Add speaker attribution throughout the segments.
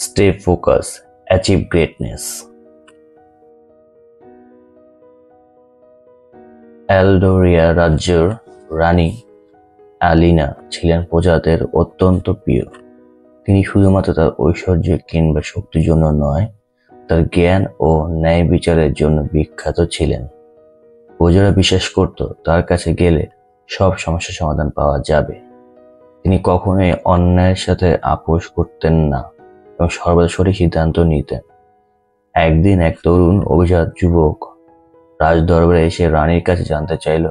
Speaker 1: Stay focused, achieve greatness. এলডোরিয়া রাজ্যের রানী Alina ছিলেন প্রজাদের অত্যন্ত প্রিয়। তিনি শুধুমাত্র তার ঐশ্বর্য কিংবা শক্তির জন্য নয়, তার জ্ঞান ও ন্যায় বিচারের জন্য বিখ্যাত ছিলেন। প্রজারা বিশ্বাস করত তার কাছে গেলে সব সমস্যার সমাধান পাওয়া যাবে। তিনি কখনোই অন্যায়ের সাথে আপোষ করতেন না এবং সর্বদা সঠিক সিদ্ধান্ত নিতেন। একদিন এক তরুণ অভিজাত যুবক রাজদরবারে এসে রানীর কাছে জানতে চাইল,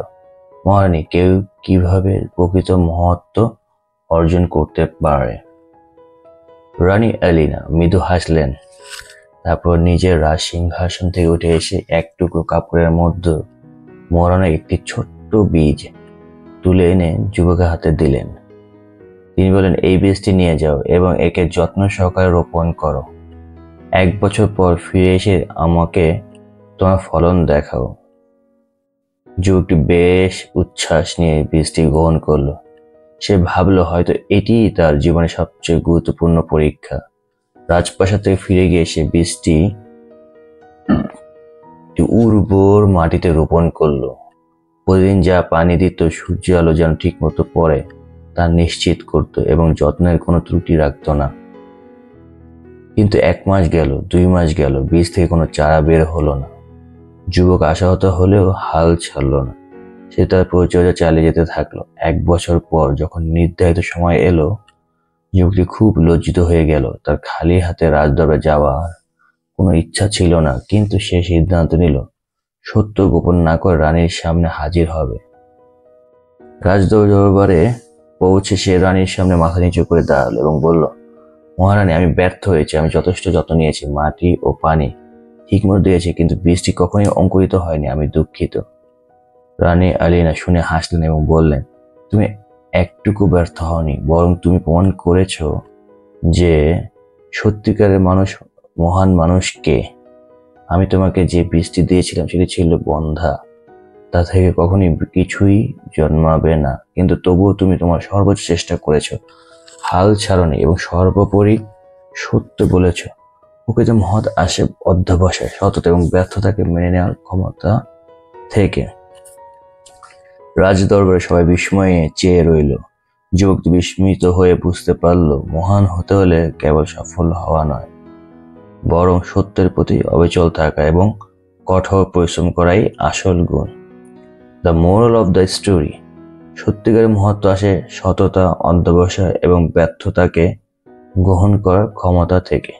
Speaker 1: মহারানী, কেউ কিভাবে প্রকৃত মহত্ব অর্জন করতে পারে? রানী অ্যালিনা মৃদু হাসলেন, তারপর নিজের রাজ সিংহাসন থেকে উঠে এসে এক টুকরো কাপড়ের মধ্যে মোড়ানো একটি ছোট্ট বীজ তুলে এনে যুবকের হাতে দিলেন। তিনি বলেন, এই বীজটি নিয়ে যাও এবং একে যত্ন সহকারে রোপণ করো। 1 বছর পর ফিরে এসে আমাকে তোমার ফলন দেখাও। যুবকটি বেশ উচ্ছ্বাস নিয়ে বীজটি গ্রহণ করলো। সে ভাবলো হয়তো এটিই তার জীবনের সবচেয়ে গুরুত্বপূর্ণ পরীক্ষা। রাজপ্রাসাদ থেকে ফিরে গিয়ে সে বীজটি উর্বর মাটিতে রোপণ করলো। প্রতিদিন যা পানি দিত, সূর্য আলো যেন ঠিক মতো পড়ে তা নিশ্চিত করত এবং যত্নের কোনো ত্রুটি রাখত না। কিন্তু 1 মাস গেল, 2 মাস গেল, বীজ থেকে কোনো চারা বের হলো না। যুবক আশাহত হলেও হাল ছাড়ল না। সে তার পরিচর্যা চালিয়ে যেতে থাকলো। 1 বছর পর যখন নির্ধারিত সময় এলো, যুবকটি খুব লজ্জিত হয়ে গেল। তার খালি হাতে রাজদরবারে যাওয়ার কোনো ইচ্ছা ছিল না, কিন্তু সে সিদ্ধান্ত নিল সত্য গোপন না করে রানীর সামনে হাজির হবে। রাজদরবারে পৌঁছে সে রানীর সামনে মাথা নিচু করে দাঁড়ালো এবং বলল, মহারানী, আমি ব্যর্থ হয়েছি। আমি যথেষ্ট যত্ন নিয়েছি, মাটি ও পানি ঠিকমতো দিয়েছি, কিন্তু বীজটি কখনোই অঙ্কুরিত হয়নি। আমি দুঃখিত। রানী অ্যালিনা শুনে হাসলেন এবং বললেন, তুমি একটুকু ব্যর্থ হওনি, বরং তুমি প্রমাণ করেছ যে সত্যিকারের মানুষ, মহান মানুষ কে। আমি তোমাকে যে বীজটি দিয়েছিলাম সেটি ছিল বন্ধা, তা থেকে কখনোই কিছুই জন্মাবে না, কিন্তু তবুও তুমি তোমার সর্বোচ্চ চেষ্টা করেছ, হাল ছাড়নি এবং সর্বোপরি সত্য বলেছ। প্রকৃত মহৎ আসে অধ্যবসায়, সততা এবং ব্যর্থতাকে মেনে নেওয়ার ক্ষমতা থেকে। রাজদরবারে সবাই বিস্ময়ে চেয়ে রইল। যুবকটি বিস্মিত হয়ে বুঝতে পারল, মহান হতে হলে কেবল সফল হওয়া নয়, বরং সত্যের প্রতি অবিচল থাকা এবং কঠোর পরিশ্রম করাই আসল গুণ। The moral of the story: সত্যিকারের মহত্ব আসে সততা, অধ্যবসায় এবং ব্যর্থতাকে গ্রহণ করার ক্ষমতা থেকে।